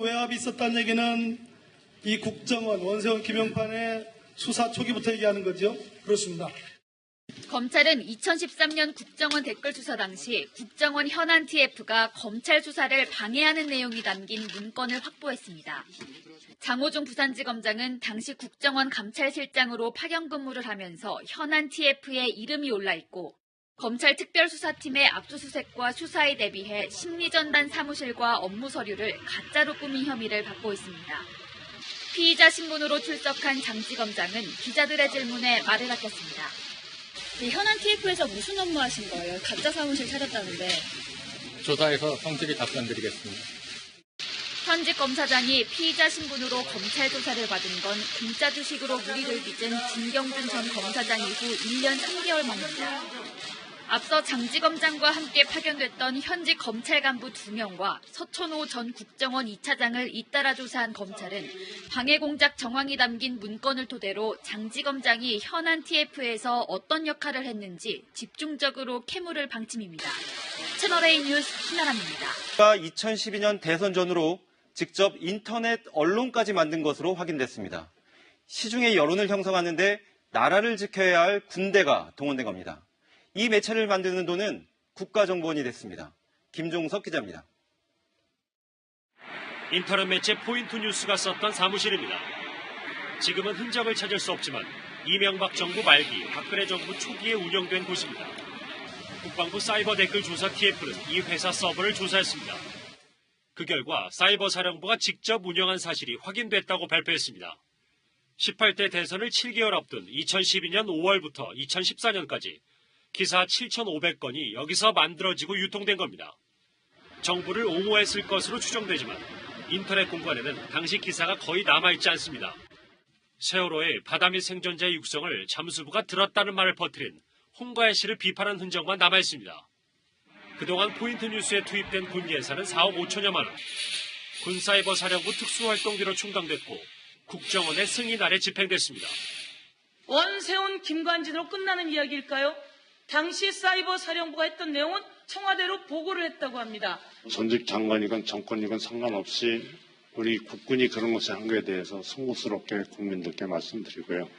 외압이 있었다는 얘기는 이 국정원, 원세훈, 김용판의 수사 초기부터 얘기하는 거죠? 그렇습니다. 검찰은 2013년 국정원 댓글 수사 당시 국정원 현안 TF가 검찰 수사를 방해하는 내용이 담긴 문건을 확보했습니다. 장호중 부산지검장은 당시 국정원 감찰실장으로 파견 근무를 하면서 현안 TF에 이름이 올라 있고 검찰 특별수사팀의 압수수색과 수사에 대비해 심리전단 사무실과 업무 서류를 가짜로 꾸민 혐의를 받고 있습니다. 피의자 신분으로 출석한 장지검장은 기자들의 질문에 말을 아꼈습니다. 현안 TF에서 무슨 업무 하신 거예요? 가짜 사무실 차렸다는데. 조사해서 성실히 답변드리겠습니다. 현직 검사장이 피의자 신분으로 검찰 조사를 받은 건 공짜 주식으로 무리를 빚은 진경준 전 검사장 이후 1년 3개월 만입니다. 앞서 장지검장과 함께 파견됐던 현직 검찰 간부 2명과 서천호 전 국정원 2차장을 잇따라 조사한 검찰은 방해 공작 정황이 담긴 문건을 토대로 장지검장이 현안 TF에서 어떤 역할을 했는지 집중적으로 캐물을 방침입니다. 채널A 뉴스 신아람입니다. 2012년 대선 전후로 직접 인터넷 언론까지 만든 것으로 확인됐습니다. 시중의 여론을 형성하는 데 나라를 지켜야 할 군대가 동원된 겁니다. 이 매체를 만드는 돈은 국가정보원이 됐습니다. 김종석 기자입니다. 인터넷 매체 포인트 뉴스가 썼던 사무실입니다. 지금은 흔적을 찾을 수 없지만 이명박 정부 말기, 박근혜 정부 초기에 운영된 곳입니다. 국방부 사이버 댓글 조사 TF는 이 회사 서버를 조사했습니다. 그 결과 사이버 사령부가 직접 운영한 사실이 확인됐다고 발표했습니다. 18대 대선을 7개월 앞둔 2012년 5월부터 2014년까지 기사 7,500건이 여기서 만들어지고 유통된 겁니다. 정부를 옹호했을 것으로 추정되지만 인터넷 공간에는 당시 기사가 거의 남아있지 않습니다. 세월호의 바다 및 생존자의 육성을 잠수부가 들었다는 말을 퍼뜨린 홍가혜 씨를 비판한 흔적만 남아있습니다. 그동안 포인트 뉴스에 투입된 군 예산은 4억 5천여만 원. 군사이버 사령부 특수활동비로 충당됐고 국정원의 승인 아래 집행됐습니다. 원세훈 김관진으로 끝나는 이야기일까요? 당시 사이버 사령부가 했던 내용은 청와대로 보고를 했다고 합니다. 전직 장관이건 정권이건 상관없이 우리 국군이 그런 것을 한 것에 대해서 송구스럽게 국민들께 말씀드리고요.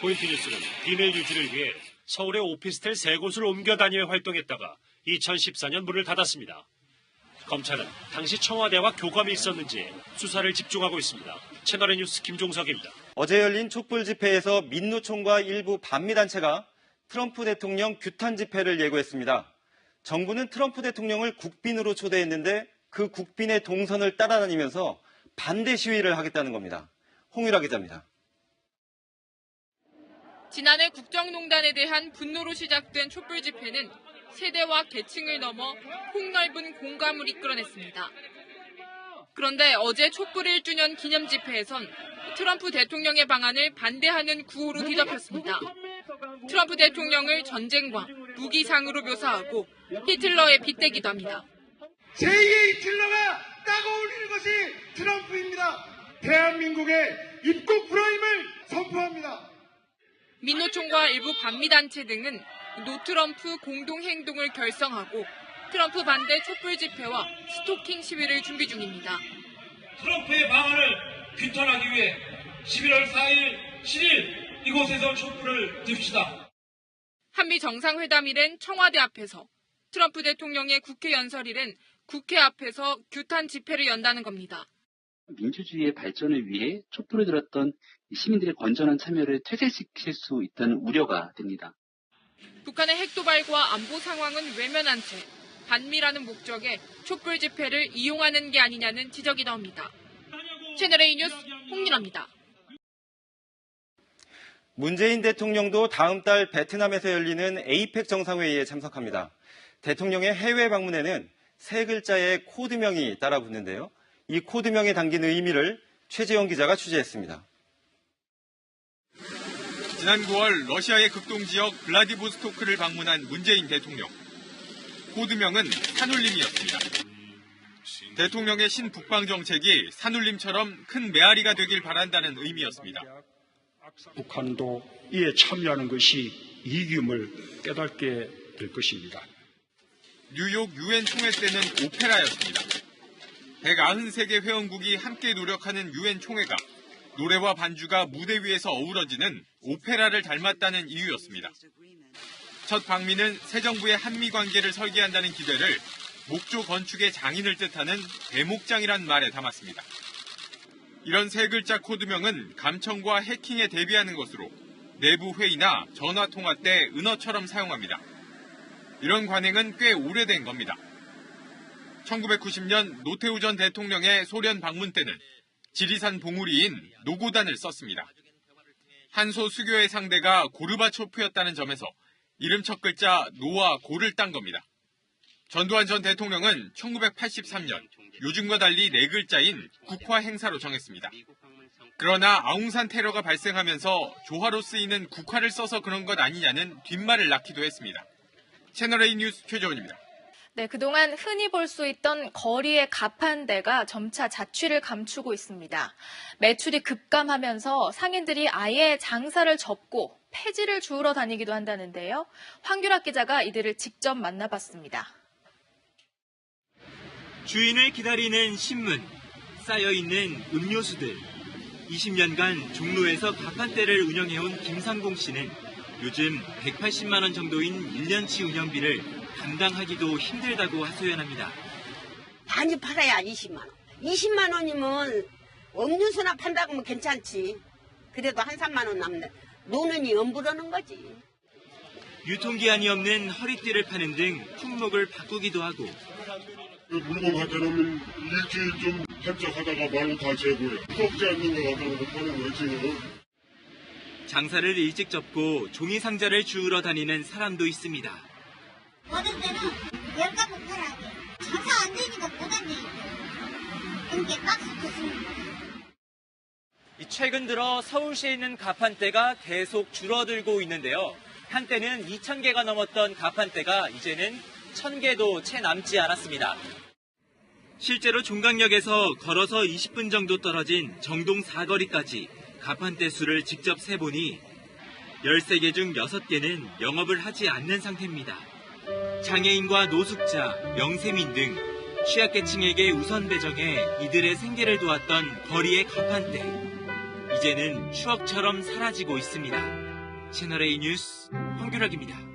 포인트 뉴스는 비밀 유지를 위해 서울의 오피스텔 3곳을 옮겨 다니며 활동했다가 2014년 문을 닫았습니다. 검찰은 당시 청와대와 교감이 있었는지 수사를 집중하고 있습니다. 채널A 뉴스 김종석입니다. 어제 열린 촛불 집회에서 민노총과 일부 반미단체가 트럼프 대통령 규탄 집회를 예고했습니다. 정부는 트럼프 대통령을 국빈으로 초대했는데 그 국빈의 동선을 따라다니면서 반대 시위를 하겠다는 겁니다. 홍유라 기자입니다. 지난해 국정농단에 대한 분노로 시작된 촛불 집회는 세대와 계층을 넘어 폭넓은 공감을 이끌어냈습니다. 그런데 어제 촛불 1주년 기념 집회에선 트럼프 대통령의 방안을 반대하는 구호로 뒤덮였습니다. 트럼프 대통령을 전쟁과 무기상으로 묘사하고 히틀러에 빗대기도 합니다. 제2의 히틀러가 딱 어울리는 것이 트럼프입니다. 대한민국의 입국 불허임을 선포합니다. 민노총과 일부 반미단체 등은 노트럼프 공동행동을 결성하고 트럼프 반대 촛불 집회와 스토킹 시위를 준비 중입니다. 트럼프의 방안을 규탄하기 위해 11월 4일, 7일 이곳에서 촛불을 듭시다. 한미 정상회담일엔 청와대 앞에서, 트럼프 대통령의 국회 연설일엔 국회 앞에서 규탄 집회를 연다는 겁니다. 민주주의의 발전을 위해 촛불을 들었던 시민들의 건전한 참여를 퇴색시킬 수 있다는 우려가 됩니다. 북한의 핵도발과 안보 상황은 외면한 채 반미라는 목적에 촛불 집회를 이용하는 게 아니냐는 지적이 나옵니다. 채널A 뉴스 홍윤아입니다. 문재인 대통령도 다음 달 베트남에서 열리는 에이펙 정상회의에 참석합니다. 대통령의 해외 방문에는 세 글자의 코드명이 따라붙는데요. 이 코드명에 담긴 의미를 최재형 기자가 취재했습니다. 지난 9월 러시아의 극동지역 블라디보스토크를 방문한 문재인 대통령. 코드명은 산울림이었습니다. 대통령의 신북방 정책이 산울림처럼 큰 메아리가 되길 바란다는 의미였습니다. 북한도 이에 참여하는 것이 이기움을 깨닫게 될 것입니다. 뉴욕 유엔 총회 때는 오페라였습니다. 193개 회원국이 함께 노력하는 유엔 총회가 노래와 반주가 무대 위에서 어우러지는 오페라를 닮았다는 이유였습니다. 첫 방미는 새 정부의 한미 관계를 설계한다는 기대를 목조 건축의 장인을 뜻하는 대목장이란 말에 담았습니다. 이런 세 글자 코드명은 감청과 해킹에 대비하는 것으로 내부 회의나 전화 통화 때 은어처럼 사용합니다. 이런 관행은 꽤 오래된 겁니다. 1990년 노태우 전 대통령의 소련 방문 때는 지리산 봉우리인 노고단을 썼습니다. 한소 수교의 상대가 고르바초프였다는 점에서 이름 첫 글자 노와 고를 딴 겁니다. 전두환 전 대통령은 1983년 요즘과 달리 네 글자인 국화 행사로 정했습니다. 그러나 아웅산 테러가 발생하면서 조화로 쓰이는 국화를 써서 그런 것 아니냐는 뒷말을 낳기도 했습니다. 채널A 뉴스 최재원입니다. 네, 그동안 흔히 볼 수 있던 거리의 가판대가 점차 자취를 감추고 있습니다. 매출이 급감하면서 상인들이 아예 장사를 접고 폐지를 주우러 다니기도 한다는데요. 황규락 기자가 이들을 직접 만나봤습니다. 주인을 기다리는 신문, 쌓여있는 음료수들. 20년간 종로에서 가판대를 운영해온 김상공 씨는 요즘 180만 원 정도인 1년치 운영비를 감당하기도 힘들다고 하소연합니다. 많이 팔아야 20만 원. 20만 원이면 음료수나 판다고 하면 괜찮지. 그래도 한 3만 원 남네. 노는이 엄부르는 거지. 유통기한이 없는 허리띠를 파는 등 품목을 바꾸기도 하고. 물건 갖다 놓으면 일주일 좀 반짝하다가 말로 다 재고해. 썩지 않는 거 갖다 놓고 파는 거야 지금. 장사를 일찍 접고 종이 상자를 주우러 다니는 사람도 있습니다. 받을 때는 10가구 팔아야 돼. 장사 안 되니까 못 한다니까. 그게 박스 좋습니다. 최근 들어 서울시에 있는 가판대가 계속 줄어들고 있는데요. 한때는 2,000개가 넘었던 가판대가 이제는 1,000개도 채 남지 않았습니다. 실제로 종강역에서 걸어서 20분 정도 떨어진 정동 사거리까지 가판대 수를 직접 세보니 13개 중 6개는 영업을 하지 않는 상태입니다. 장애인과 노숙자, 명세민 등 취약계층에게 우선 배정해 이들의 생계를 도왔던 거리의 가판대. 이제는 추억처럼 사라지고 있습니다. 채널A 뉴스 황규락입니다.